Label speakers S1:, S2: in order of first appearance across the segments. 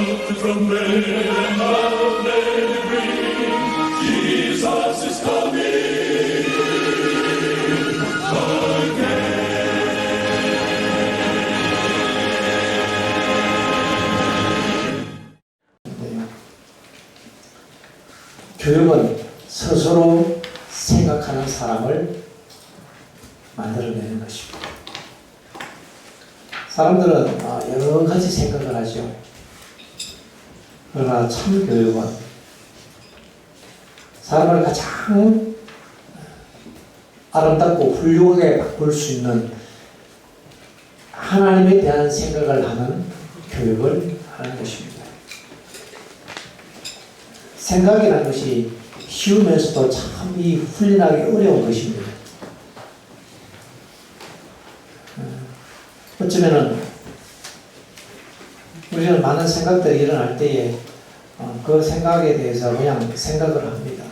S1: the trumpet and loud let it ring. Jesus is coming again.
S2: 교육은 스스로 생각하는 사람을 만들어내는 것입니다. 사람들은 여러 가지 생각을 하죠. 그러나 참 교육은 사람을 가장 아름답고 훌륭하게 바꿀 수 있는 하나님에 대한 생각을 하는 교육을 하는 것입니다. 생각이라는 것이 쉬우면서도 참 이 훈련하기 어려운 것입니다. 어쩌면은 우리는 많은 생각들이 일어날 때에 그 생각에 대해서 그냥 생각을 합니다.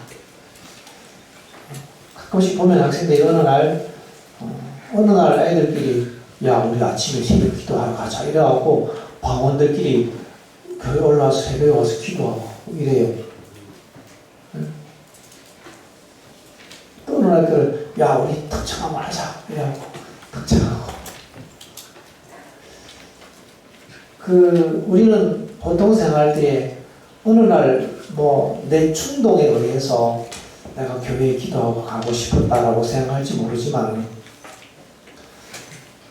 S2: 가끔씩 보면 학생들이 어느 날 아이들끼리 야 우리 아침에 새벽 기도하러 가자 이래갖고 방원들끼리 교회 올라와서 새벽에 와서 기도하고 이래요. 또 어느 날 야 우리 덕창하고 하자 이래갖고 덕창하고 우리는 보통 생활 때에 어느 날 내 충동에 의해서 내가 교회에 기도하고 가고 싶었다라고 생각할지 모르지만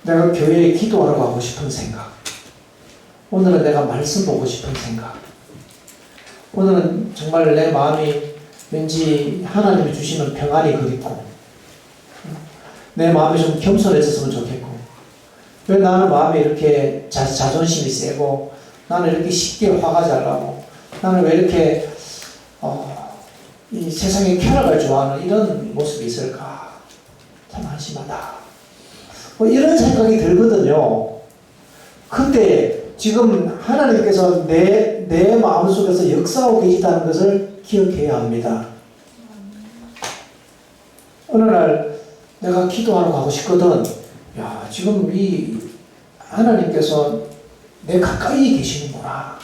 S2: 내가 교회에 기도하러 가고 싶은 생각, 오늘은 내가 말씀 보고 싶은 생각, 오늘은 정말 내 마음이 왠지 하나님이 주시는 평안이 그립고 내 마음이 좀 겸손해졌으면 좋겠고 왜 나는 마음이 이렇게 자존심이 세고 나는 이렇게 쉽게 화가 잘 나고 나는 왜 이렇게 이 세상의 쾌락을 좋아하는 이런 모습이 있을까? 참 한심하다. 이런 생각이 들거든요. 근데 지금 하나님께서 내 마음속에서 역사하고 계시다는 것을 기억해야 합니다. 어느 날 내가 기도하러 가고 싶거든. 야, 지금 이 하나님께서 내 가까이 계시는구나.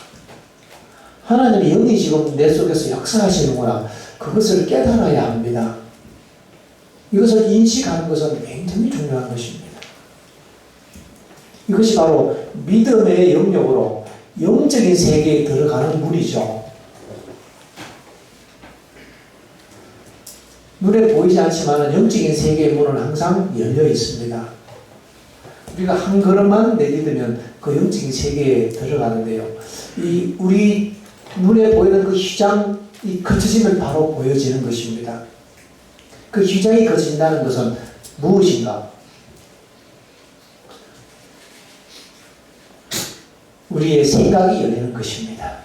S2: 하나님의 영이 지금 내 속에서 역사하시는구나. 그것을 깨달아야 합니다. 이것을 인식하는 것은 굉장히 중요한 것입니다. 이것이 바로 믿음의 영역으로 영적인 세계에 들어가는 문이죠. 눈에 보이지 않지만 영적인 세계의 문은 항상 열려 있습니다. 우리가 한 걸음만 내딛으면 그 영적인 세계에 들어가는데요. 우리 눈에 보이는 그 휘장이 거쳐지면 바로 보여지는 것입니다. 그 휘장이 거쳐진다는 것은 무엇인가? 우리의 생각이 열리는 것입니다.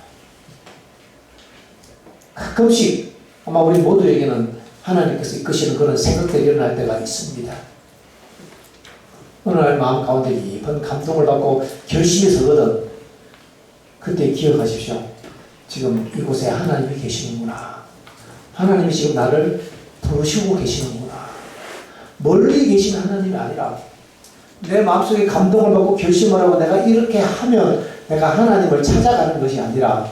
S2: 가끔씩 아마 우리 모두에게는 하나님께서 이끄시는 그런 생각들이 일어날 때가 있습니다. 어느 날 마음 가운데 깊은 감동을 받고 결심이 서거든. 그때 기억하십시오. 지금 이곳에 하나님이 계시는구나. 하나님이 지금 나를 부르시고 계시는구나. 멀리 계신 하나님이 아니라 내 마음속에 감동을 받고 결심을 하고 내가 이렇게 하면 내가 하나님을 찾아가는 것이 아니라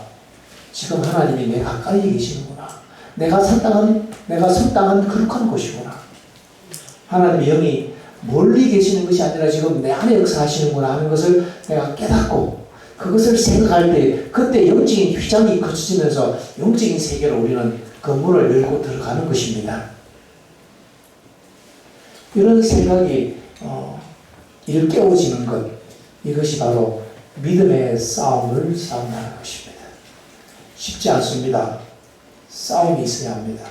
S2: 지금 하나님이 내 가까이 계시는구나. 내가 선당한 거룩한 곳이구나. 하나님의 영이 멀리 계시는 것이 아니라 지금 내 안에 역사하시는구나 하는 것을 내가 깨닫고 그것을 생각할 때 그때 영적인 휘장이 거쳐지면서 영적인 세계로 우리는 그 문을 열고 들어가는 것입니다. 이런 생각이 일깨워지는 것, 이것이 바로 믿음의 싸움을 싸운다는 것입니다. 쉽지 않습니다. 싸움이 있어야 합니다.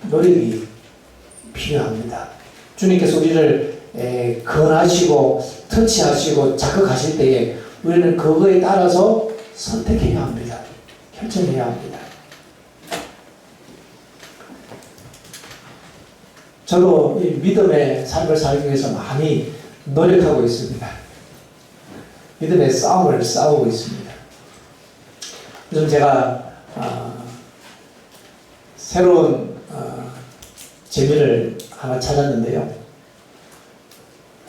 S2: 노력이 필요합니다. 주님께서 우리를 권하시고 터치하시고 자극하실 때에 우리는 그거에 따라서 선택해야 합니다. 결정해야 합니다. 저도 이 믿음의 삶을 살기 위해서 많이 노력하고 있습니다. 믿음의 싸움을 싸우고 있습니다. 요즘 제가 새로운 재미를 하나 찾았는데요.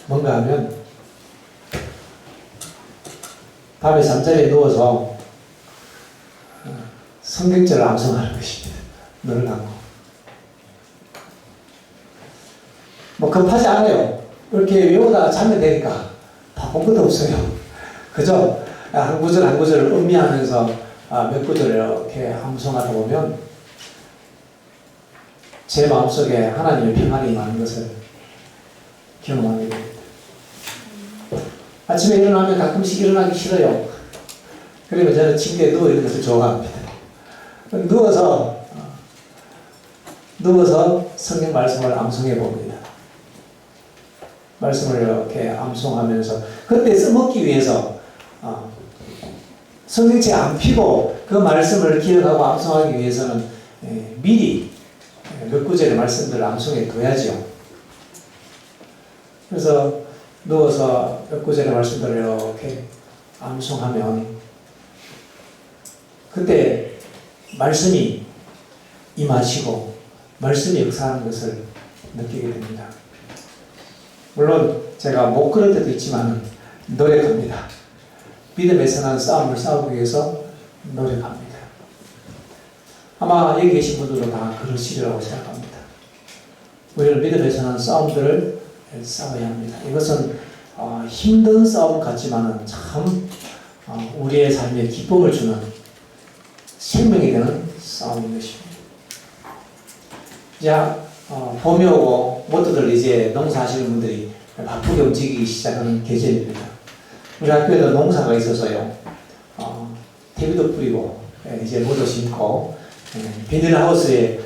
S2: 뭔가 하면 밤에 잠자리에 누워서 성경절을 암송하는 것입니다. 눈을 감고. 뭐 급하지 않아요. 이렇게 외우다가 자면 되니까 바쁜 것도 없어요. 그죠? 한 구절 한 구절을 음미하면서 몇 구절을 이렇게 암송하다 보면 제 마음속에 하나님의 평안이 임하는 것을 경험하게 됩니다. 아침에 일어나면 가끔씩 일어나기 싫어요. 그러면 저는 침대에 누워있는 것을 좋아합니다. 누워서 성경 말씀을 암송해 봅니다. 말씀을 이렇게 암송하면서 그때 써먹기 위해서 성경책 안 펴고 그 말씀을 기억하고 암송하기 위해서는 미리 몇 구절의 말씀들을 암송해 둬야죠. 그래서 누워서 몇 구절의 말씀들을 이렇게 암송하면 그때 말씀이 임하시고 말씀이 역사하는 것을 느끼게 됩니다. 물론 제가 못 그럴 때도 있지만 노력합니다. 믿음에서 난 싸움을 싸우기 위해서 노력합니다. 아마 여기 계신 분들도 다 그러시리라고 생각합니다. 우리는 믿음에서 난 싸움들을 싸워야 합니다. 이것은 힘든 싸움 같지만 참 우리의 삶에 기쁨을 주는 생명이 되는 싸움인 것입니다. 자, 봄이 오고 모두들 이제 농사하시는 분들이 바쁘게 움직이기 시작하는 계절입니다. 우리 학교에도 농사가 있어서요. 퇴비도 뿌리고 이제 모두 심고 비닐하우스에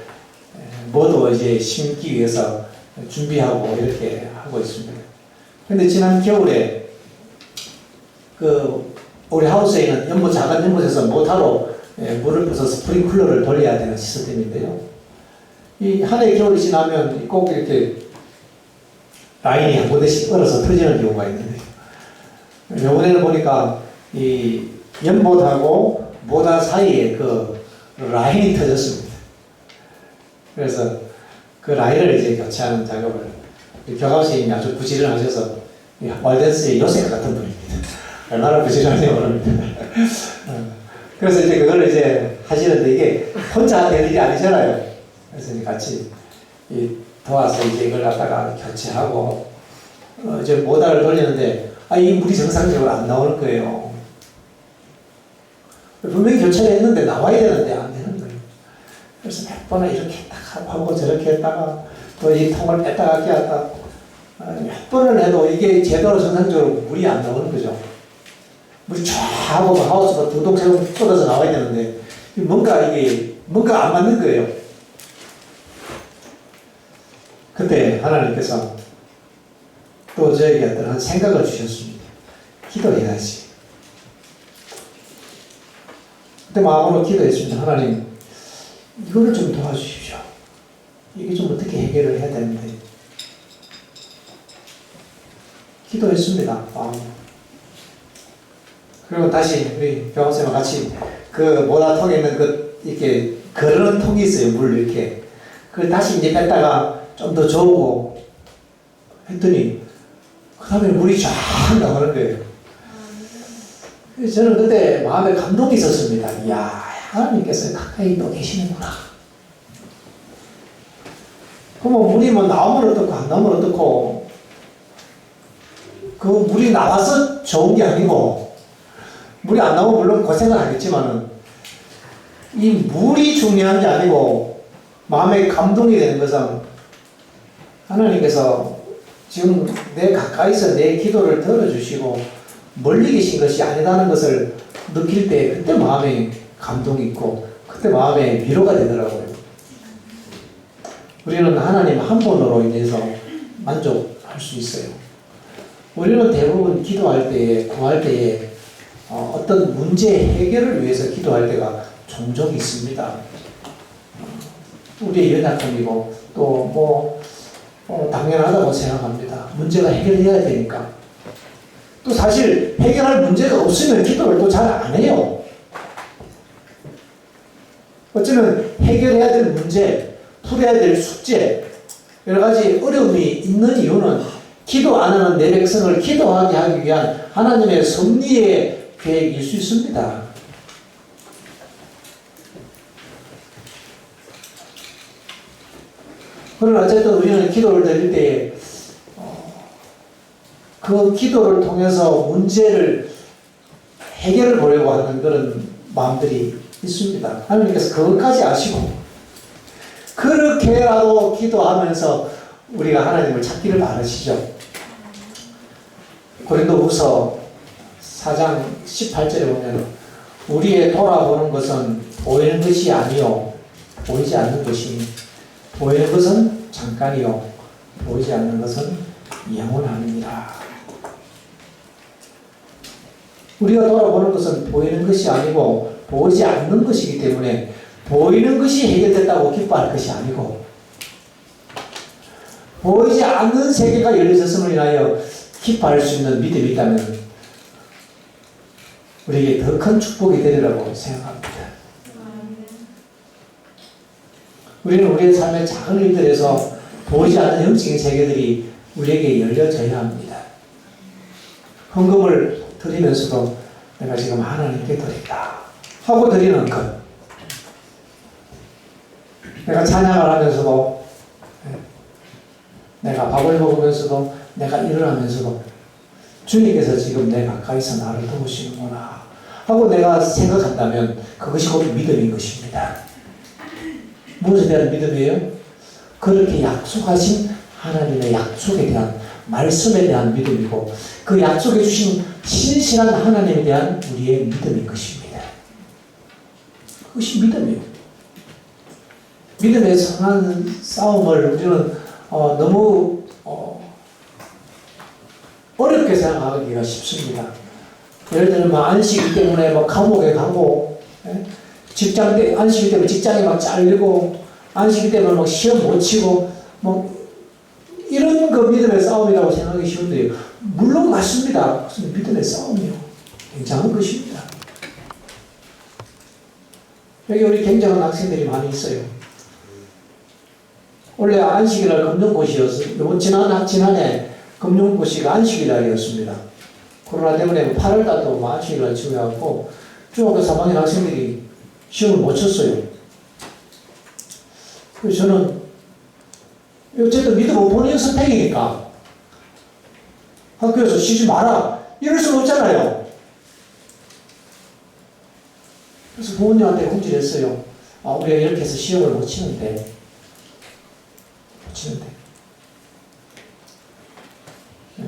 S2: 모두 이제 심기 위해서 준비하고 이렇게 하고 있습니다. 근데 지난 겨울에 우리 하우스에 있는 작은 연못에서 모타로 물을 부어서 스프링클러를 돌려야 되는 시스템인데요. 이 한 해 겨울이 지나면 꼭 이렇게 라인이 한 군데씩 얼어서 터지는 경우가 있는데요. 이번에는 보니까 이 연못하고 모다 사이에 그 라인이 터졌습니다. 그래서 그 라인을 이제 교체하는 작업을 교감선생님이 아주 부지런하셔서 왈덴스의 요셉 같은 분입니다. 얼마나 부지런해요 모릅니다. 그래서 이제 그걸 이제 하시는데 이게 혼자 될 일이 아니잖아요. 그래서 이제 같이 도와서 이제 이걸 갖다가 교체하고 이제 모다를 돌리는데 이 물이 정상적으로 안 나오는 거예요. 분명히 교체를 했는데 나와야 되는데 안 되는 거예요. 그래서 몇 번을 이렇게 딱 하고 저렇게 했다가 또 이 통을 뺐다가 끼웠다 몇 번을 해도 이게 제대로 정상적으로 물이 안 나오는 거죠. 물이 쫙 하고 하우스가 두동세동 쏟아져 나와야 되는데 뭔가 안 맞는 거예요. 그때 하나님께서 또 저에게 어떤 생각을 주셨습니다. 기도해야지. 그때 마음으로 기도했습니다. 하나님, 이거를 좀 도와주십시오. 이게 좀 어떻게 해결을 해야 되는데. 기도했습니다. 그리고 다시 우리 병원생과 같이 그 모다통에 있는 이렇게 거르는 통이 있어요. 물 이렇게. 그걸 다시 이제 뺐다가 좀 더 저으고 했더니 그 다음에 물이 쫙 나오는 거예요. 저는 그때 마음에 감동이 있었습니다. 이야, 하나님께서 가까이 또 계시는구나. 그럼 물이 뭐 나오면 어떻고 안 나오면 어떻고 그 물이 나와서 좋은 게 아니고 물이 안 나오면 물론 고생은 하겠지만은 이 물이 중요한 게 아니고 마음에 감동이 되는 것은 하나님께서 지금 내 가까이서 내 기도를 들어주시고 멀리 계신 것이 아니라는 것을 느낄 때 그때 마음에 감동이 있고 그때 마음에 위로가 되더라고요. 우리는 하나님 한 분으로 인해서 만족할 수 있어요. 우리는 대부분 기도할 때에 구할 때에 어떤 문제 해결을 위해서 기도할 때가 종종 있습니다. 우리의 연약함이고 또 당연하다고 생각합니다. 문제가 해결해야 되니까. 또 사실 해결할 문제가 없으면 기도를 또 잘 안 해요. 어쩌면 해결해야 될 문제, 풀어야 될 숙제, 여러 가지 어려움이 있는 이유는 기도 안 하는 내 백성을 기도하게 하기 위한 하나님의 섭리의 계획일 수 있습니다. 그러나 어쨌든 우리는 기도를 드릴 때에 그 기도를 통해서 문제를 해결을 보려고 하는 그런 마음들이 있습니다. 하나님께서 그것까지 아시고 그렇게라도 기도하면서 우리가 하나님을 찾기를 바라시죠. 고린도후서 4장 18절에 보면 우리의 돌아보는 것은 보이는 것이 아니요 보이지 않는 것이니 보이는 것은 잠깐이요 보이지 않는 것은 영원함이니라. 우리가 돌아보는 것은 보이는 것이 아니고 보이지 않는 것이기 때문에 보이는 것이 해결됐다고 기뻐할 것이 아니고 보이지 않는 세계가 열려졌음을 인하여 기뻐할 수 있는 믿음이 있다면 우리에게 더 큰 축복이 되리라고 생각합니다. 우리는 우리의 삶의 작은 일들에서 보이지 않는 영적인 세계들이 우리에게 열려져야 합니다. 헌금을 드리면서도 내가 지금 하나님께 드린다 하고 드리는 것, 내가 찬양을 하면서도, 내가 밥을 먹으면서도, 내가 일을 하면서도 주님께서 지금 내 가까이서 나를 도우시는구나 하고 내가 생각한다면 그것이 곧 믿음인 것입니다. 무엇에 대한 믿음이에요? 그렇게 약속하신 하나님의 약속에 대한, 말씀에 대한 믿음이고 그 약속해 주신 신실한 하나님에 대한 우리의 믿음인 것입니다. 그것이 믿음이에요. 믿음의 선한 싸움을 우리는 너무 어렵게 생각하기가 쉽습니다. 예를 들면 안식일 때문에 감옥에 가고, 직장 때 안식일 때문에 직장에 막 잘리고, 안식일 때문에 시험 못 치고, 이런 그 믿음의 싸움이라고 생각하기 쉬운데요. 물론 맞습니다. 그것은 믿음의 싸움이요. 굉장한 것입니다. 여기 우리 굉장한 학생들이 많이 있어요. 원래 안식일날 금융고시였어요. 지난해 금융고시가 안식일날이었습니다. 코로나 때문에 8월달도 안식일날 치고해갖고 중학교 3학년 학생들이 시험을 못 쳤어요. 그래서 저는 어쨌든 믿음은 본인 선택이니까 학교에서 쉬지 마라 이럴 수는 없잖아요. 그래서 부모님한테 공지했어요. 우리가 이렇게 해서 시험을 못 치는데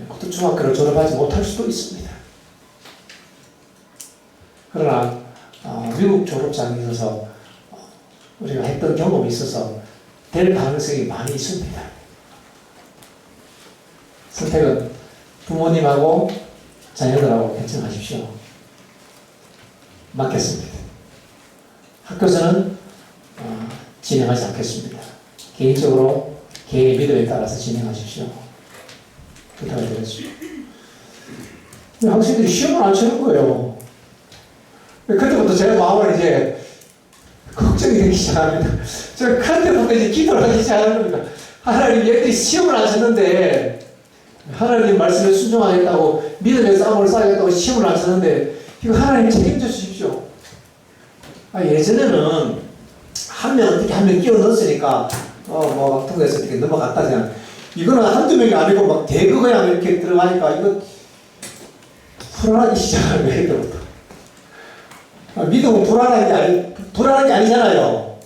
S2: 그것도 중학교를 졸업하지 못할 수도 있습니다. 그러나 미국 졸업장에 있어서 우리가 했던 경험이 있어서 될 가능성이 많이 있습니다. 선택은 부모님하고 자녀들하고 결정하십시오. 맡겼습니다. 학교에서는 진행하지 않겠습니다. 개인적으로 개인의 믿음에 따라서 진행하십시오. 부탁을 드렸습니다. 학생들이 시험을 안 치는 거예요. 그때부터 제 마음은 이제 걱정이 되기 시작합니다. 제가 그때부터 이제 기도를 하기 시작하는 겁니다. 하나님, 얘들이 시험을 안 쳤는데, 하나님 말씀에 순종하겠다고, 믿음의 싸움을 쌓아야겠다고 시험을 안 쳤는데, 이거 하나님 책임져 주십시오. 예전에는 한 명 어떻게 한 명 끼워 넣었으니까, 통해서 이렇게 넘어갔다 그냥. 이거는 한두 명이 아니고 막 대거 그냥 이렇게 들어가니까 이거 불안하기 시작하는 거예요, 그때부터. 믿음은 불안한 게 아니잖아요.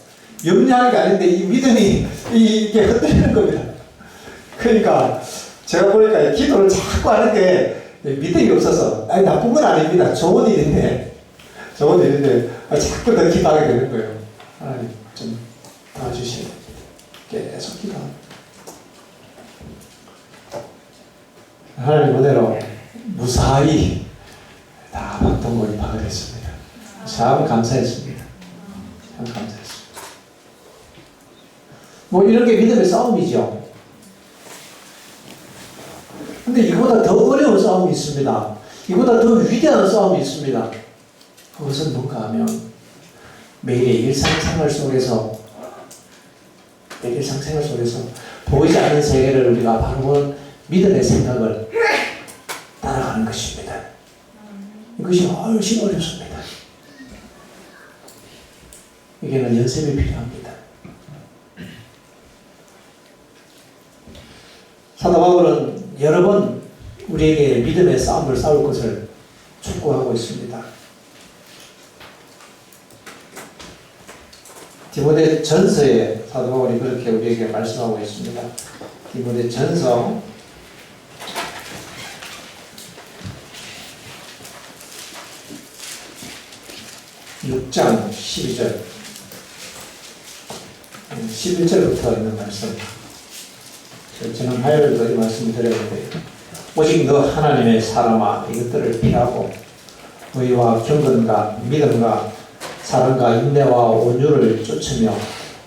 S2: 염려하는 게 아닌데 이 믿음이 이게 흩어지는 겁니다. 그러니까 제가 보니까 기도를 자꾸 하는데 믿음이 없어서, 나쁜 건 아닙니다. 좋은 일인데 자꾸 더 기도하게 되는 거예요. 하나님 좀 도와주시면 계속 기도합니다. 하나님 은혜로 무사히 다 박동걸 입학을 했습니다. 참 감사했습니다. 참 감사했습니다. 이런 게 믿음의 싸움이죠. 근데 이거보다 더 어려운 싸움이 있습니다. 이거보다 더 위대한 싸움이 있습니다. 그것은 뭔가 하면 매일의 일상생활 속에서 보이지 않는 세계를 우리가 바라보는 믿음의 생각을 따라가는 것입니다. 이것이 훨씬 어렵습니다. 이게는 연습이 필요합니다. 싸움을 싸울 것을 촉구하고 있습니다. 디모데 전서에 사도 바울이 그렇게 우리에게 말씀하고 있습니다. 디모데 전서 6장 12절 11절부터 있는 말씀. 저는 화요일도 이 말씀을 드렸는데, 오직 너 하나님의 사람아 이것들을 피하고 의와 경건과 믿음과 사랑과 인내와 온유를 쫓으며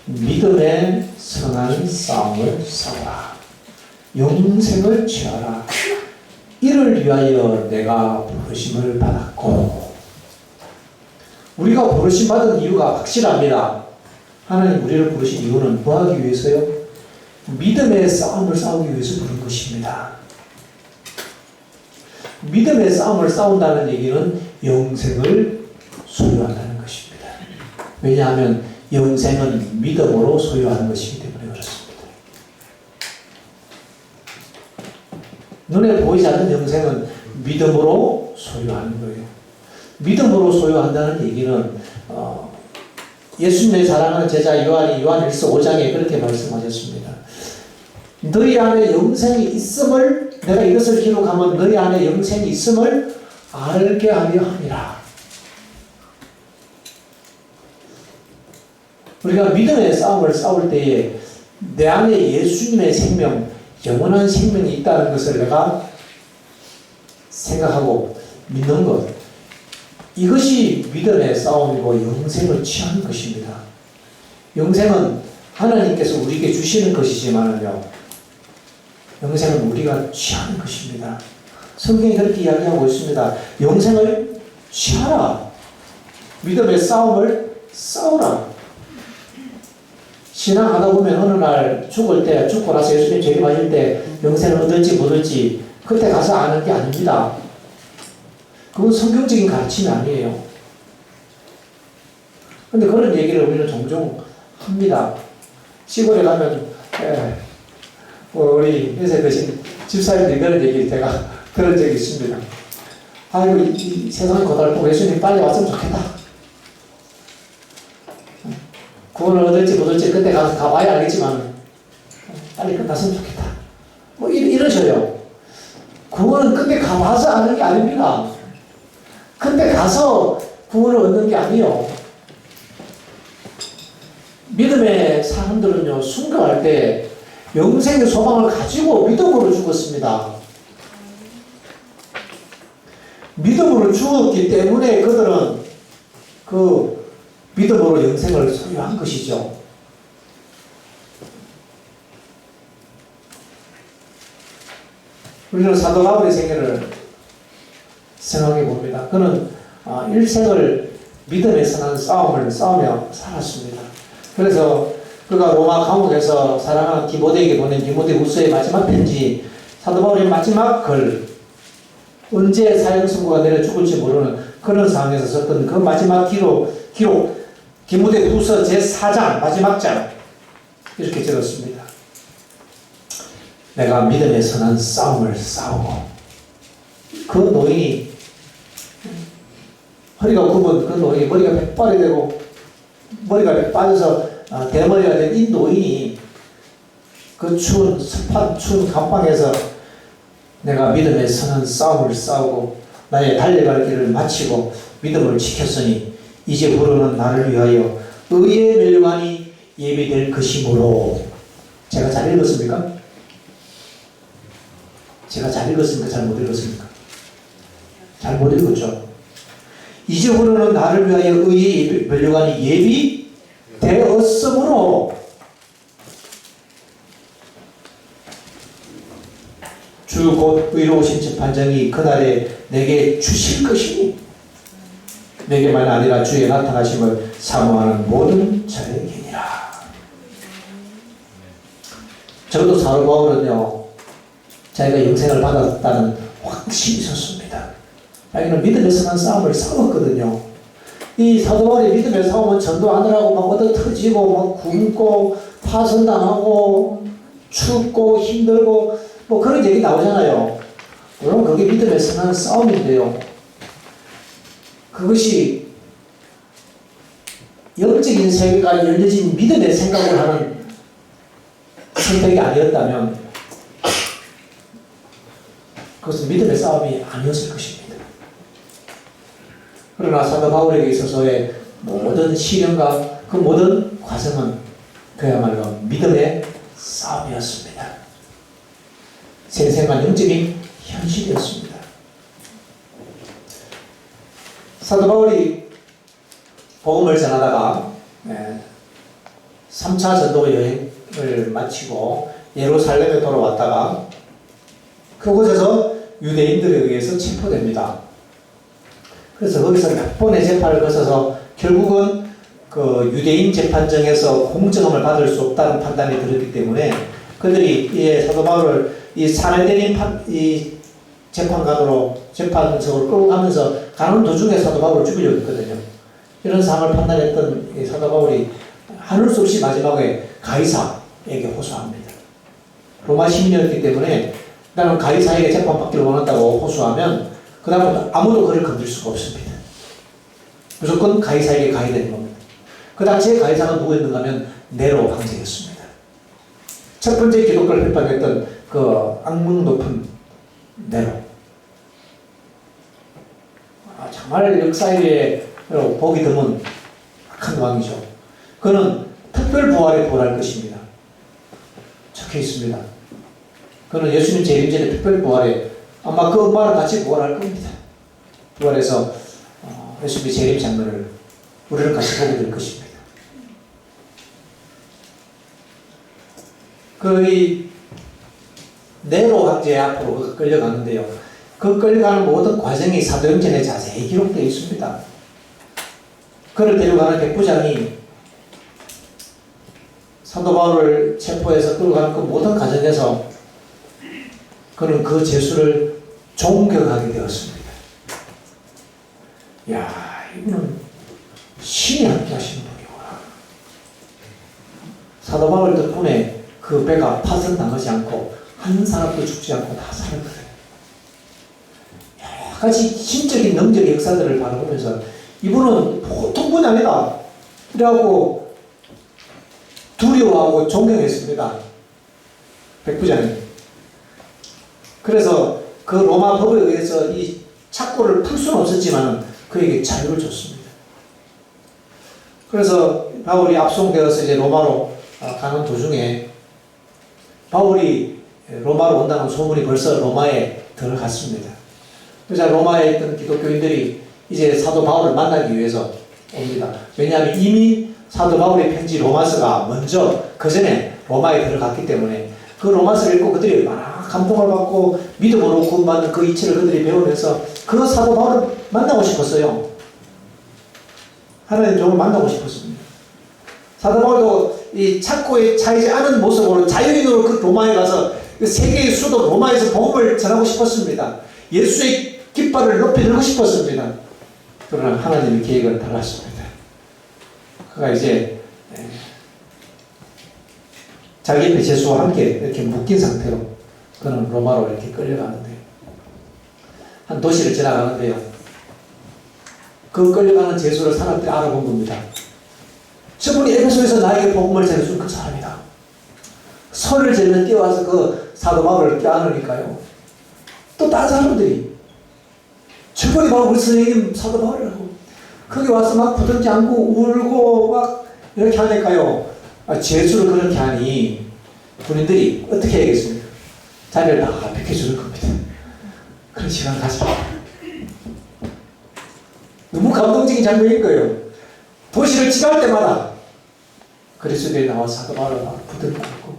S2: 믿음의 선한 싸움을 싸우라. 영생을 취하라. 이를 위하여 내가 부르심을 받았고. 우리가 부르심 받은 이유가 확실합니다. 하나님 우리를 부르신 이유는 뭐 하기 위해서요? 믿음의 싸움을 싸우기 위해서 부른 것입니다. 믿음의 싸움을 싸운다는 얘기는 영생을 소유한다는 것입니다. 왜냐하면 영생은 믿음으로 소유하는 것이기 때문에 그렇습니다. 눈에 보이지 않는 영생은 믿음으로 소유하는 거예요. 믿음으로 소유한다는 얘기는 예수님의 사랑하는 제자 요한이 요한일서 5장에 그렇게 말씀하셨습니다. 너희 안에 영생이 있음을, 내가 이것을 기록하면 너희 안에 영생이 있음을 알게 하려 함이라. 우리가 믿음의 싸움을 싸울 때에 내 안에 예수님의 생명, 영원한 생명이 있다는 것을 내가 생각하고 믿는 것, 이것이 믿음의 싸움이고 영생을 취하는 것입니다. 영생은 하나님께서 우리에게 주시는 것이지만요, 영생은 우리가 취하는 것입니다. 성경이 그렇게 이야기하고 있습니다. 영생을 취하라. 믿음의 싸움을 싸우라. 신앙하다 보면 어느 날 죽을 때, 죽고 나서 예수님 재림하실 때 영생을 얻을지 못 얻을지 그때 가서 아는 게 아닙니다. 그건 성경적인 가르침이 아니에요. 근데 그런 얘기를 우리는 종종 합니다. 시골에 가면, 우리 회사에 계신 집사님들이 그런 얘기를 제가 들은 적이 있습니다. 아이고, 이 세상이 고달프고 예수님 빨리 왔으면 좋겠다. 구원을 얻을지 못 얻을지 그때 가서 가봐야 알겠지만, 빨리 끝났으면 좋겠다. 뭐, 이러셔요. 구원은 그때 가봐서 아는 게 아닙니다. 근데 가서 구원을 얻는 게 아니에요. 믿음의 사람들은요, 순교할 때 영생의 소망을 가지고 믿음으로 죽었습니다. 믿음으로 죽었기 때문에 그들은 그 믿음으로 영생을 소유한 것이죠. 우리는 사도 바울의 생애를 생각해 봅니다. 그는 일생을 믿음에 선한 싸움을 싸우며 살았습니다. 그래서 그가 로마 감옥에서 사랑하는 디모데에게 보낸 디모데후서의 마지막 편지, 사도 바울의 마지막 글, 언제 사형 선고가 내려 죽을지 모르는 그런 상황에서 썼던 그 마지막 기록 디모데후서 제4장 마지막 장 이렇게 적었습니다. 내가 믿음에 선한 싸움을 싸우고, 그 노인이 허리가 굽은 그 노인이 머리가 백발이 되고 머리가 백 빠져서 대머리가 된 이 노인이 그 추운 습한 추운 감방에서 내가 믿음에 선한 싸움을 싸우고 나의 달려갈 길을 마치고 믿음을 지켰으니 이제부로는 나를 위하여 의의 멸관이 예비될 것이므로. 제가 잘 읽었습니까? 제가 잘 읽었습니까? 잘 못 읽었습니까? 잘 못 읽었죠? 이제부로는 나를 위하여 의의 멸관이 예비되었으므로 주 곧 의로우신 재판장이 그날에 내게 주실 것이니 내게만 아니라 주의 나타나심을 사모하는 모든 자에게니라. 적어도 사도 바울은요, 자기가 영생을 받았다는 확신이 있었습니다. 자기는 믿음에 선한 싸움을 싸웠거든요. 이 사도 바울의 믿음의 싸움은 전도하느라고 막 얻어 터지고 막 굶고 파선당하고 춥고 힘들고 뭐 그런 얘기 나오잖아요. 물론 그게 믿음의 선한 싸움인데요. 그것이 영적인 세계가 열려진 믿음의 생각을 하는 선택이 아니었다면 그것은 믿음의 싸움이 아니었을 것입니다. 그러나 사도 바울에게 있어서의 모든 시련과 그 모든 과정은 그야말로 믿음의 싸움이었습니다. 생생한 영적인 현실이었습니다. 사도 바울이 복음을 전하다가 3차 전도 여행을 마치고 예루살렘에 돌아왔다가 그곳에서 유대인들에 의해서 체포됩니다. 그래서 거기서 몇 번의 재판을 거쳐서 결국은 그 유대인 재판정에서 공정함을 받을 수 없다는 판단이 들었기 때문에 그들이 사도 바울을 이 사내들인 이 재판관으로 재판석으로 끌고 가면서 가는 도중에 사도 바울을 죽이려고 했거든요. 이런 상황을 판단했던 이 사도 바울이 하늘 수 없이 마지막에 가이사에게 호소합니다. 로마 시민이었기 때문에 나는 가이사에게 재판받기를 원한다고 호소하면 그 다음부터 아무도 그를 건들 수가 없습니다. 무조건 가이사에게 가야 되는 겁니다. 그 당시에 가이사가 누구였는가 하면 네로 황제였습니다. 첫 번째 기독교를 핍박했던 그 악명 높은 네로. 정말 역사에 보기 드문 악한 왕이죠. 그는 특별 부활에 부활할 것입니다. 적혀 있습니다. 그는 예수님 재림 전에 특별 부활에 아마 그 엄마랑 같이 부활할 겁니다. 부활해서 예수님의 재림 장면을 우리는 같이 보게 될 것입니다. 그 네로 황제 앞으로 끌려가는데요. 그 끌려가는 모든 과정이 사도행전에 자세히 기록되어 있습니다. 그를 데려가는 백부장이 사도 바울을 체포해서 끌고 가는 그 모든 과정에서 그는 그 죄수를 존경하게 되었습니다. 이야, 이분은 신이 함께 하시는 분이구나. 사도 바울 덕분에 그 배가 파손당하지 않고 한 사람도 죽지 않고 다 살았거든요. 여러 가지 신적인 능력의 역사들을 바라보면서 이분은 보통 분이 아니다. 이라고 두려워하고 존경했습니다. 백부장이. 그래서 그 로마 법에 의해서 이 착고를 풀 수는 없었지만 그에게 자유를 줬습니다. 그래서 바울이 압송되어서 이제 로마로 가는 도중에 바울이 로마로 온다는 소문이 벌써 로마에 들어갔습니다. 그래서 로마에 있던 기독교인들이 이제 사도 바울을 만나기 위해서 옵니다. 왜냐하면 이미 사도 바울의 편지 로마서가 먼저 그 전에 로마에 들어갔기 때문에 그 로마서를 읽고 그들이 많은 감동을 받고 믿음으로 구원받는 그 이치를 그들이 배우면서 그 사도 바울을 만나고 싶었어요. 하나님 종을 만나고 싶었습니다. 사도 바울도 이 착고에 차이지 않은 모습으로 자유인으로 그 로마에 가서 그 세계의 수도 로마에서 복음을 전하고 싶었습니다. 예수의 깃발을 높이 들고 싶었습니다. 그러나 하나님의 계획은 달랐습니다. 그가 이제 자기 옆에 제수와 함께 이렇게 묶인 상태로 그는 로마로 이렇게 끌려가는데요. 한 도시를 지나가는데요. 그 끌려가는 제수를 사람들이 알아본 겁니다. 저분이 에베소에서 나에게 복음을 전해준 그 사람이다. 손을 들면 뛰어와서 그 사도 바울을 껴안으니까요. 또 다른 사람들이 저분이 바로 우리 선생님 사도 바울이라고 거기 와서 막 부둥지 안고 울고 막 이렇게 하니까요. 제수를 그렇게 하니 군인들이 어떻게 해야겠습니까? 자리를 다 비켜주는 겁니다. 그런 시간 가지고 너무 감동적인 장면인 거예요. 도시를 지날 때마다 그리스도에 나와 사도 바울을 막 부둥켜 안고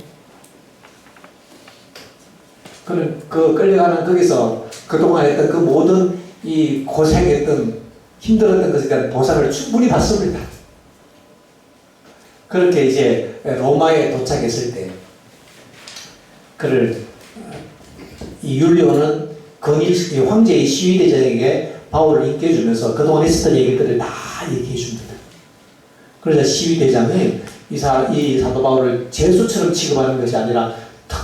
S2: 그는 그 끌려가는 거기서 그동안 했던 그 모든 이 고생했던 힘들었던 것에 대한 보상을 충분히 받습니다. 그렇게 이제 로마에 도착했을 때 그를 이 율리오는 건일 황제의 시위대장에게 바울을 인계해주면서 그동안 했었던 얘기들을 다 얘기해줍니다. 그러자 시위대장은 이 사도 바울을 죄수처럼 취급하는 것이 아니라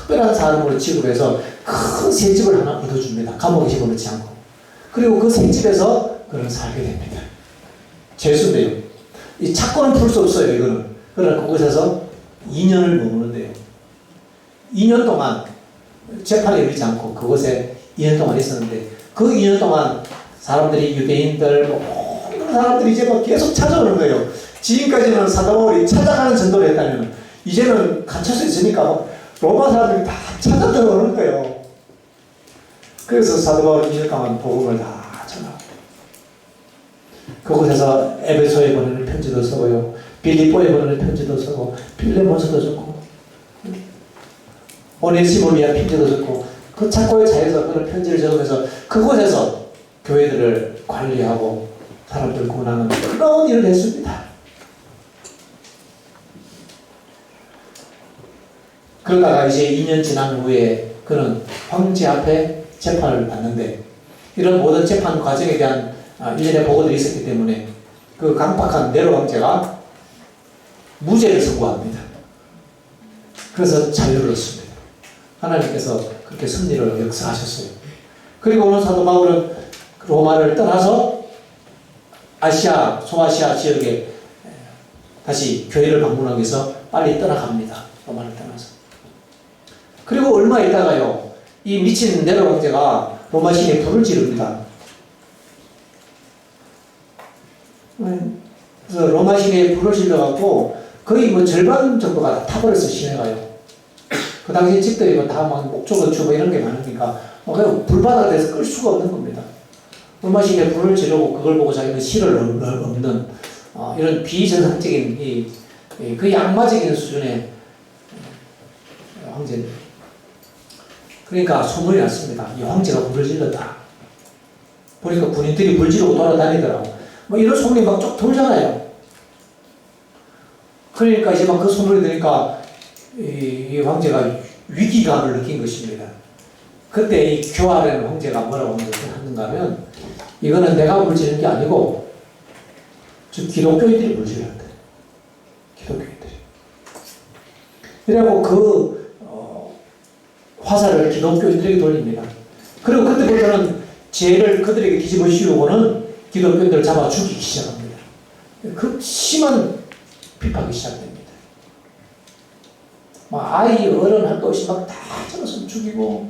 S2: 특별한 사람으로 취급해서 큰 새 집을 하나 얻어줍니다. 감옥에 집어넣지 않고. 그리고 그 새 집에서 그는 살게 됩니다. 죄수인데요. 이 착고는 풀 수 없어요, 이거는. 그러나 그곳에서 2년을 머무는데요. 2년 동안 재판이 열리지 않고 그곳에 2년 동안 있었는데 그 2년 동안 사람들이 유대인들 모든 사람들이 이제 막 계속 찾아오는 거예요. 지금까지는 사도 바울이 찾아가는 전도를 했다면 이제는 갇혀서 있으니까 로마 사람들이 다 찾아 들어오는 거예요. 그래서 사도 바울은 2년 동안 복음을 다 전하고 그곳에서 에베소에 보내는 편지도 쓰고요. 빌립보에 보내는 편지도 쓰고 필레몬서도 쓰고 오네시모를 위한 편지도 쓰고 그 착고의 자리에서 그런 편지를 적으면서 그곳에서 교회들을 관리하고 사람들을 구원하는 그런 일을 했습니다. 그러다가 이제 2년 지난 후에 그는 황제 앞에 재판을 받는데 이런 모든 재판 과정에 대한 일련의 보고들이 있었기 때문에 그 강박한 네로 황제가 무죄를 선고합니다. 그래서 자유를 얻습니다. 하나님께서 그렇게 승리를 역사하셨어요. 그리고 오늘 사도 바울은 로마를 떠나서 아시아, 소아시아 지역에 다시 교회를 방문하기 위해서 빨리 떠나갑니다. 로마를 떠나서. 그리고 얼마 있다가요, 이 미친 네로 황제가 로마 시내에 불을 지릅니다. 그래서 로마 시내에 불을 질러갖고 거의 뭐 절반 정도가 타버려서 시내가요. 그 당시 집들이 다 막 목조건축 뭐 이런 게 많으니까 그냥 불바다가 돼서 끌 수가 없는 겁니다. 로마 시내에 불을 지르고 그걸 보고 자기는 실을 없는 이런 비정상적인 거의 악마적인 수준의 황제입니다. 그러니까 소문이 났습니다. 이 황제가 불을 질렀다. 보니까 군인들이 불 지르고 돌아다니더라고. 뭐 이런 소문이 막 쭉 돌잖아요. 그러니까 이제 막 그 소문이 들으니까 이 황제가 위기감을 느낀 것입니다. 그때 이 교활한 황제가 뭐라고 하는가 하면 이거는 내가 불 지르는 게 아니고 저 기독교인들이 불 지른다. 기독교인들이. 이라고 그 화살을 기독교인들에게 돌립니다. 그리고 그때부터는 죄를 그들에게 뒤집어 씌우고는 기독교인들을 잡아 죽이기 시작합니다. 그 심한 비판이 시작됩니다. 아이, 어른 할 것 없이 막 다 잡아서 죽이고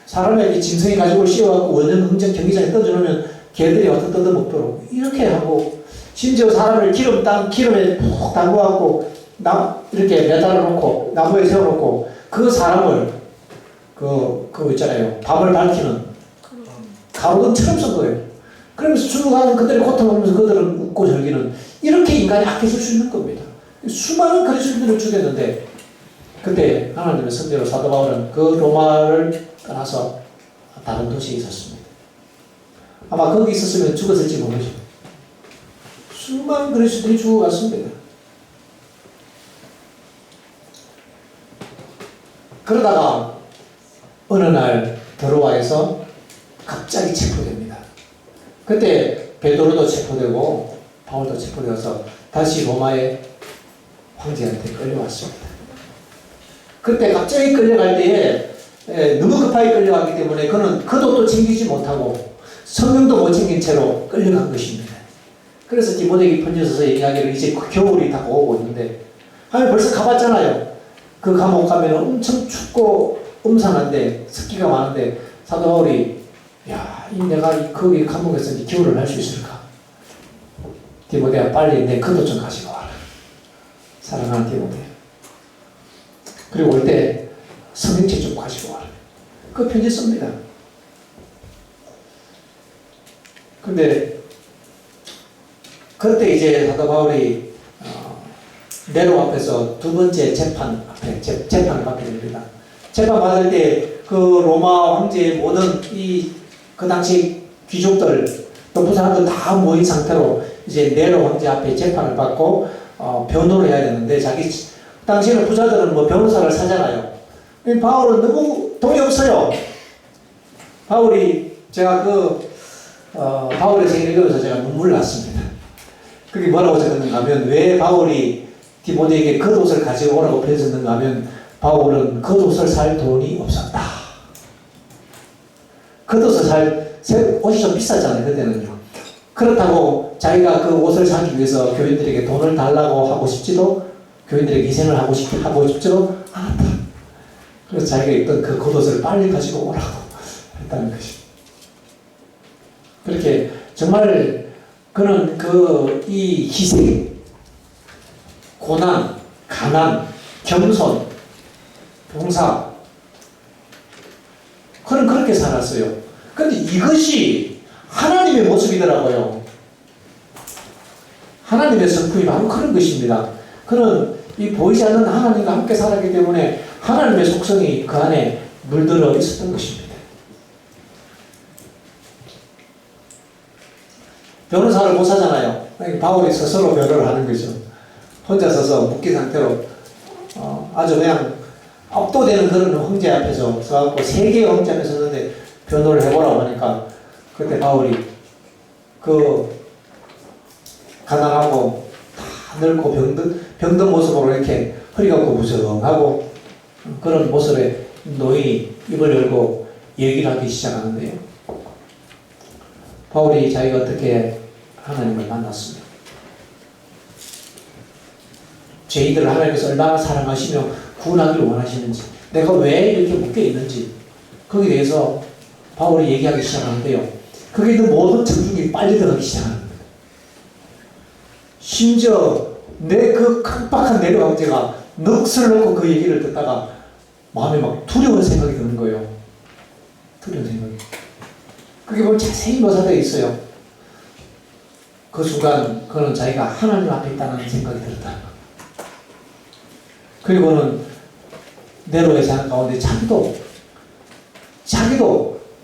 S2: 사람에게 짐승이 가지고 씌워갖고 원전 흥정 경기장에 던져놓으면 개들이 와서 뜯어먹도록 이렇게 하고 심지어 사람을 기름에 푹 담궈갖고 이렇게 매달아 놓고 나무에 세워놓고 그 사람을 그거 있잖아요. 밤을 밝히는 가로등처럼 쓴 거예요. 그러면서 죽어가는 그들의 고통을 보면서 그들은 웃고 즐기는 이렇게 인간이 악해질 수 있는 겁니다. 수많은 그리스도인들을 죽였는데 그때 하나님의 선대로 사도 바울은 그 로마를 떠나서 다른 도시에 있었습니다. 아마 거기 있었으면 죽었을지 모르죠. 수많은 그리스도인들이 죽어갔습니다. 그러다가 어느 날 드로아에서 갑자기 체포됩니다. 그때 베드로도 체포되고 바울도 체포되어서 다시 로마의 황제한테 끌려왔습니다. 그때 갑자기 끌려갈 때에 너무 급하게 끌려가기 때문에 그는 그도 챙기지 못하고 성경도 못 챙긴 채로 끌려간 것입니다. 그래서 디모데에게 편지서서 얘기하기를 이제 겨울이 다 오고 있는데 벌써 가봤잖아요. 그 감옥 가면 엄청 춥고 음산한데 습기가 많은데 사도 바울이 내가 거기 감옥에서 겨울을 할 수 있을까? 디모데야 빨리 내 겉옷 좀 가지고 와라. 사랑하는 디모데. 그리고 올 때 성경책 좀 가지고 와라. 그 편지 씁니다. 근데 그때 이제 사도 바울이 네로 앞에서 두 번째 재판을 받게 됩니다. 재판 받을 때 그 로마 황제의 모든 그 당시 귀족들 높은 사람들 다 모인 상태로 이제 네로 황제 앞에 재판을 받고 변호를 해야 되는데 당시에는 부자들은 뭐 변호사를 사잖아요. 바울은 너무 돈이 없어요. 제가 바울의 생일을 읽으면서 제가 눈물을 났습니다. 그게 뭐라고 적었는가 하면 왜 바울이 디모데에게 겉옷을 가지고 오라고 표현했는가 하면 바울은 겉옷을 살 돈이 없었다. 겉옷을 살 옷이 좀 비쌌잖아요, 그때는요. 그렇다고 자기가 그 옷을 사기 위해서 교인들에게 돈을 달라고 하고 싶지도, 교인들에게 희생을 하고 싶지도 않았다. 그래서 자기가 입던 그 겉옷을 빨리 가지고 오라고 했다는 것입니다. 그렇게 정말 그는 이 희생, 고난, 가난, 겸손, 봉사, 그는 그렇게 살았어요. 그런데 이것이 하나님의 모습이더라고요. 하나님의 성품이 바로 그런 것입니다. 그는 이 보이지 않는 하나님과 함께 살았기 때문에 하나님의 속성이 그 안에 물들어 있었던 것입니다. 변호사를 못 사잖아요. 바울이 스스로 변호를 하는 거죠. 혼자 서서 묶인 상태로 아주 그냥 압도되는 그런 형제 앞에서 서갖고 세 개의 형제 앞에 섰는데 변호를 해보라고 하니까 그때 바울이 가난하고 다 늙고 병든 모습으로 이렇게 허리가 구부정하고 그런 모습에 노인이 입을 열고 얘기를 하기 시작하는데요. 바울이 자기가 어떻게 하나님을 만났습니다. 죄인들을 하나님께서 얼마나 사랑하시며 구원하기를 원하시는지, 내가 왜 이렇게 묶여 있는지, 거기에 대해서 바울이 얘기하기 시작하는데요. 거기에 있는 모든 청중이 빨리 들어가기 시작합니다. 심지어 내 그 깜빡한 내려 형제가 넋을 놓고 그 얘기를 듣다가 마음에 막 두려운 생각이 드는 거예요. 두려운 생각이. 그게 뭘 자세히 묘사되어 있어요. 그 순간 그는 자기가 하나님 앞에 있다는 생각이 들었다. 그리고는 네로의 생각 가운데 자기도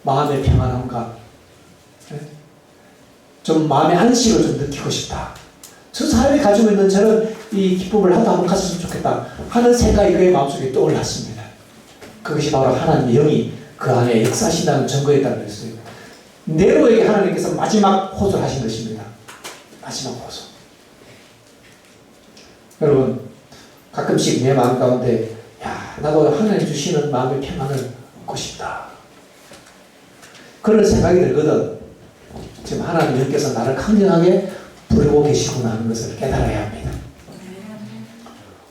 S2: 마음의 평안함과 좀 마음의 안식을 좀 느끼고 싶다. 저 사람이 가지고 있는 저런 이 기쁨을 나도 한번 가졌으면 좋겠다 하는 생각이 그의 마음속에 떠올랐습니다. 그것이 바로 하나님의 영이 그 안에 역사하신다는 증거였다는 것이었어요. 네로에게 하나님께서 마지막 호소를 하신 것입니다. 마지막 호소. 여러분, 가끔씩 내 마음 가운데 나도 하나님 주시는 마음의 평안을 얻고 싶다, 그런 생각이 들거든. 지금 하나님께서 나를 강력하게 부르고 계시구나 하는 것을 깨달아야 합니다.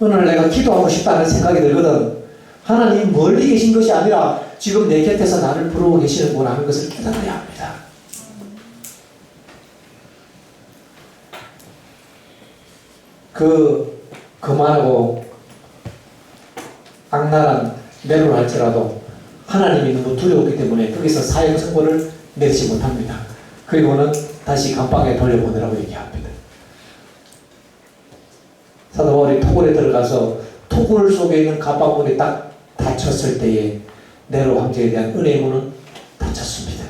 S2: 어느 날 내가 기도하고 싶다는 생각이 들거든. 하나님 멀리 계신 것이 아니라 지금 내 곁에서 나를 부르고 계시는구나 하는 것을 깨달아야 합니다. 거만하고 악랄한 네로를 할지라도 하나님이 너무 두려웠기 때문에 거기서 사형 선고를 내리지 못합니다. 그리고는 다시 감방에 돌려보내라고 얘기합니다. 사도 바울이 토굴에 들어가서 토굴 속에 있는 감방문이 딱 닫혔을 때에 네로 황제에 대한 은혜의 문은 닫혔습니다.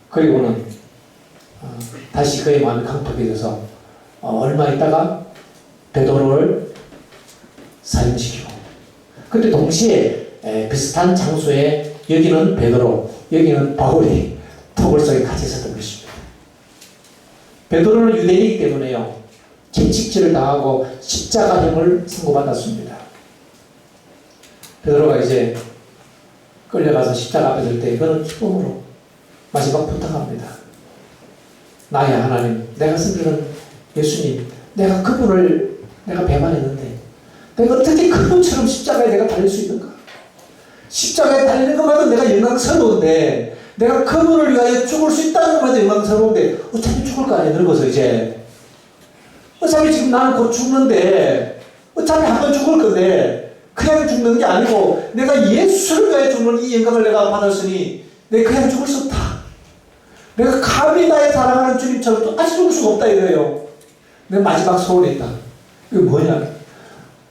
S2: 그리고는 다시 그의 마음이 강팍해져서 얼마 있다가 베드로를 사형시키고, 그때 동시에 비슷한 장소에 여기는 베드로, 여기는 바울이 토굴 속에 같이 있었던 것입니다. 베드로는 유대인이기 때문에요, 채찍질을 당하고 십자가형을 선고받았습니다. 베드로가 이제 끌려가서 십자가 앞에 설 때 그는 기쁨으로 마지막 부탁합니다. 나의 하나님, 내가 섬기는 예수님, 내가 그분을 내가 배반했는데 내가 어떻게 그분처럼 십자가에 내가 달릴 수 있는가? 십자가에 달리는 것만도 내가 영광스러운데, 내가 그분을 위하여 죽을 수 있다는 것만도 영광스러운데 어차피 죽을 거 아니야, 늙어서 이제. 어차피 지금 나는 곧 죽는데, 어차피 한 번 죽을 건데 그냥 죽는 게 아니고 내가 예수를 위하여 죽는 이 영광을 내가 받았으니 내가 그냥 죽을 수 없다. 내가 감히 나의 사랑하는 주님처럼 똑같이 죽을 수가 없다 이거예요. 내 마지막 소원이 있다. 이게 뭐냐?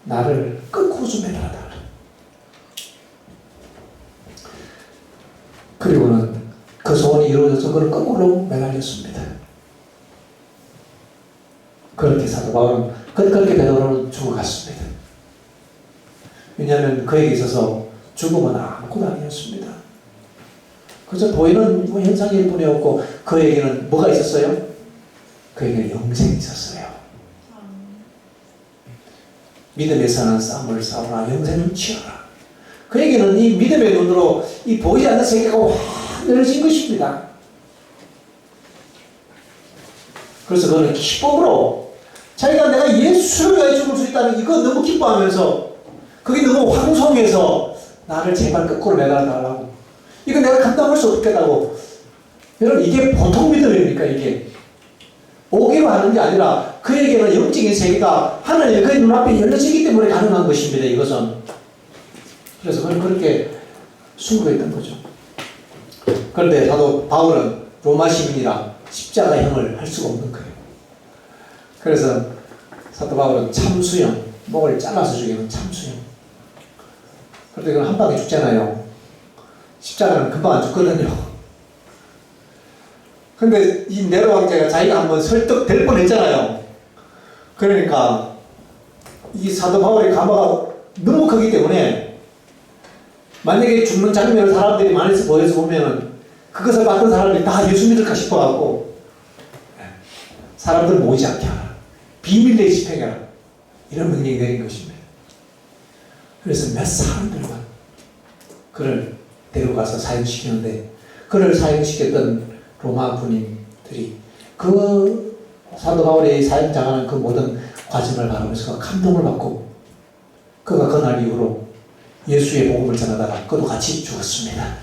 S2: 나를 끊고 좀 해달라. 그리고는 그 소원이 이루어져서 그를 거꾸로 매달렸습니다. 그렇게 사도 바울은 그렇게 베드로는 죽어갔습니다. 왜냐하면 그에게 있어서 죽음은 아무것도 아니었습니다. 그저 보이는 현상일 뿐이었고, 그에게는 뭐가 있었어요? 그에게는 영생이 있었어요. 믿음에 사는 싸움을 싸우라. 영생을 취하라. 그에게는 이 믿음의 눈으로 이 보이지 않는 세계가 확 열어진 것입니다. 그래서 그는 기쁨으로 자기가 내가 예수를 위하여 죽을 수 있다는 이거 너무 기뻐하면서 그게 너무 황송해서 나를 제발 거꾸로 매달아달라고. 이거 내가 감당할 수 없겠다고. 여러분 이게 보통 믿음입니까? 이게 오기로 하는 게 아니라 그에게는 영적인 세계가 하나님의 그의 눈앞에 열려지기 때문에 가능한 것입니다. 이것은. 그래서 그걸 그렇게 순구했던 거죠. 그런데 사도 바울은 로마 시민이라 십자가형을 할 수가 없는 거예요. 그래서 사도 바울은 참수형, 목을 잘라서 죽이는 참수형. 그런데 그건 한 방에 죽잖아요. 십자가는 금방 안 죽거든요. 근데 이 네로 황제가 자기가 한번 설득될 뻔했잖아요. 그러니까 이 사도 바울의 감화가 너무 크기 때문에 만약에 죽는 장면을 사람들이 많이서 보여서 보면은 그것을 봤던 사람들이 다 예수 믿을까 싶어갖고 사람들 모이지 않게 하라. 비밀리에 집행해라. 이런 명령이 내린 것입니다. 그래서 몇 사람들만 그를 데려가서 사형시키는데 그를 사형시켰던 로마 군인들이 그 사도 바울의 사형당하는 그 모든 과정을 바라보면서 감동을 받고 그가 그날 이후로 예수의 복음을 전하다가 그도 같이 죽었습니다.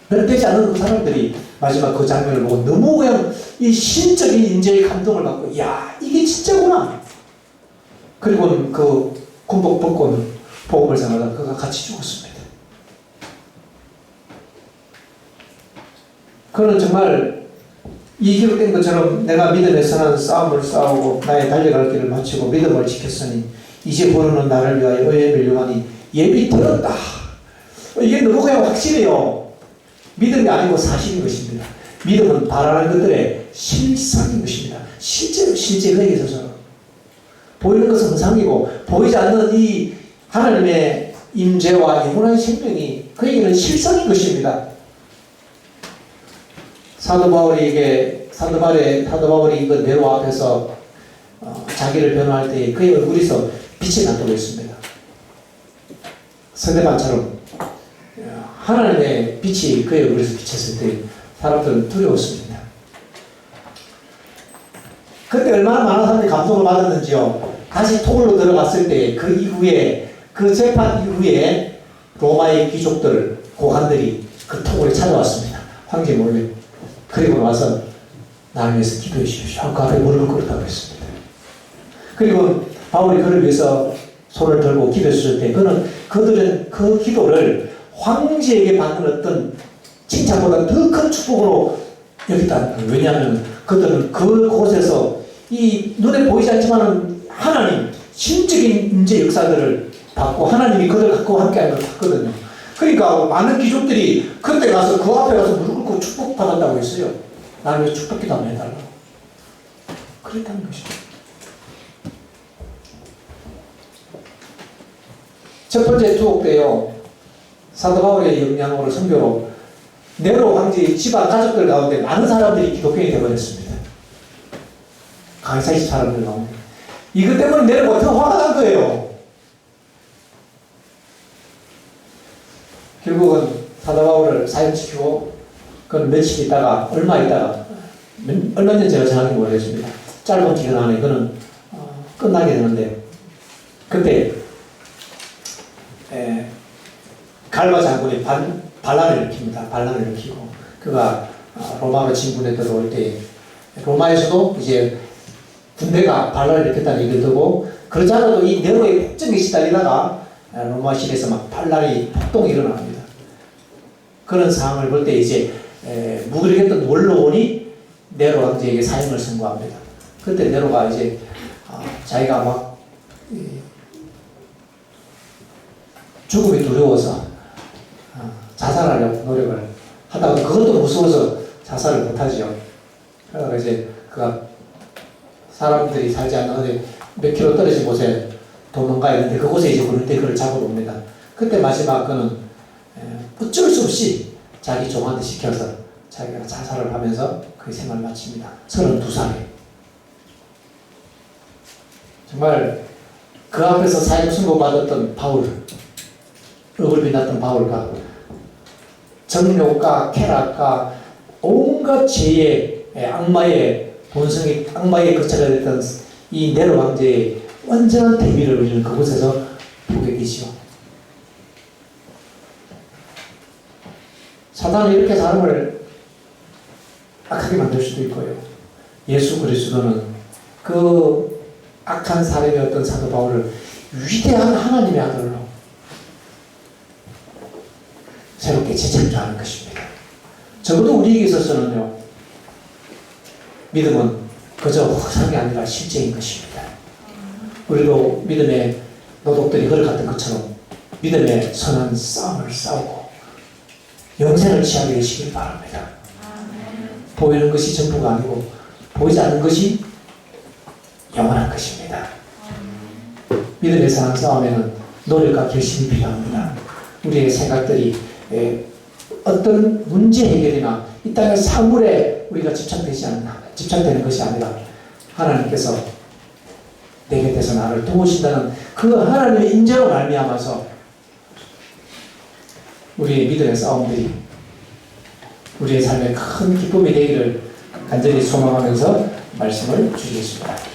S2: 몇 되지 않은 그 사람들이 마지막 그 장면을 보고 너무 그냥 이 신적인 인재의 감동을 받고 야 이게 진짜구나. 그리고는 그 군복 벗고 복음을 전하다가 그가 같이 죽었습니다. 그는 정말 이 기록된 것처럼 내가 믿음에 선한 싸움을 싸우고 나의 달려갈 길을 마치고 믿음을 지켰으니 이제 보르는 나를 위하여 의의 밀려하니 예비 들었다. 이게 너무 그냥 확실해요. 믿음이 아니고 사실인 것입니다. 믿음은 바라는 것들의 실상인 것입니다. 실제 그에게 있어서 보이는 것은 허상이고 보이지 않는 이 하나님의 임재와 영원한 생명이 그에게는 실상인 것입니다. 사도 바울이 그 네로 앞에서 자기를 변호할 때 그의 얼굴에서 빛이 났다고 했습니다. 스데반처럼 하나님의 빛이 그의 얼굴에서 비쳤을 때 사람들은 두려웠습니다. 그때 얼마나 많은 사람들이 감동을 받았는지요. 다시 토굴로 들어갔을 때 그 이후에 그 재판 이후에 로마의 귀족들 고관들이 그 토굴에 찾아왔습니다. 황제 몰래. 그리고 와서 나를 위해서 기도해 주십시오. 그 앞에 무릎을 꿇었다고 했습니다. 그리고 바울이 그를 위해서 손을 들고 기도해 줬을 때 그들은 그 기도를 황제에게 받는 어떤 칭찬보다 더 큰 축복으로 여겼다는 거예요. 왜냐하면 그들은 그곳에서 이 눈에 보이지 않지만 하나님 신적인 인재 역사들을 받고 하나님이 그들 갖고 함께하는 걸 봤거든요. 그러니까 많은 귀족들이 그때 가서 그 앞에 가서 무릎 꿇고 축복받았다고 했어요. 나를 위해 축복기도 한번 해달라고. 그랬다는 것입니다. 첫 번째 투옥 때요. 사도 바울의 영향으로 선교로 네로 황제의 집안 가족들 가운데 많은 사람들이 기독교인이 되어버렸습니다. 강사이시 사람들 가운데. 이것 때문에 네로가 더 화가 난 거예요. 결국은 사도 바울을 사형시키고 그건 며칠 있다가 얼마 년 제가 정확히 모르겠습니다. 짧은 기간 안에 그는 끝나게 되는데 그때 갈바 장군이 반란을 일으킵니다. 반란을 일으키고 그가 로마로 진군에 들어올 때 로마에서도 이제 군대가 반란을 일으켰다는 얘기를 듣고 그렇지 않아도 이 네로의 폭정에 시달리다가 로마 시대에서 막 반란이 폭동이 일어납니다. 그런 상황을 볼 때 이제 무기력했던 원로원이 네로 황제에게 사형을 선고합니다. 그때 네로가 이제 자기가 막 죽음이 두려워서 자살하려고 노력을 하다가 그것도 무서워서 자살을 못하죠. 그러다가 이제 그가 사람들이 살지 않는 어디 몇 킬로 떨어진 곳에 도망가야 하는데 그곳에 이제 군대 그를 잡아옵니다. 그때 마지막 그는 어쩔 수 없이 자기 종한테 시켜서 자기가 자살을 하면서 그 생활을 마칩니다. 32살에. 정말 그 앞에서 사형 선고받았던 바울, 얼굴 빛났던 바울과 정욕과 쾌락과 온갖 죄의 악마의 본성이 악마의 거처가 됐던 이 네로 황제의 완전한 대비를 우리는 그곳에서 보게 되죠. 사단은 이렇게 사람을 악하게 만들 수도 있고요. 예수 그리스도는 그 악한 사람이었던 사도 바울을 위대한 하나님의 아들로 새롭게 재창조하는 것입니다. 적어도 우리에게 있어서는요, 믿음은 그저 허상이 아니라 실제인 것입니다. 우리도 믿음의 노독들이 걸어갔던 것처럼 믿음의 선한 싸움을 싸우고 영생을 취하게 되시길 바랍니다. 보이는 것이 전부가 아니고 보이지 않는 것이 영원한 것입니다. 믿음의 선한 싸움에는 노력과 결심이 필요합니다. 우리의 생각들이 어떤 문제 해결이나 이 땅의 사물에 우리가 집착되는 것이 아니라 하나님께서 내 곁에서 나를 도우신다는 그 하나님의 인재로 말미암아서 우리의 믿음의 싸움들이 우리의 삶에 큰 기쁨이 되기를 간절히 소망하면서 말씀을 주시겠습니다.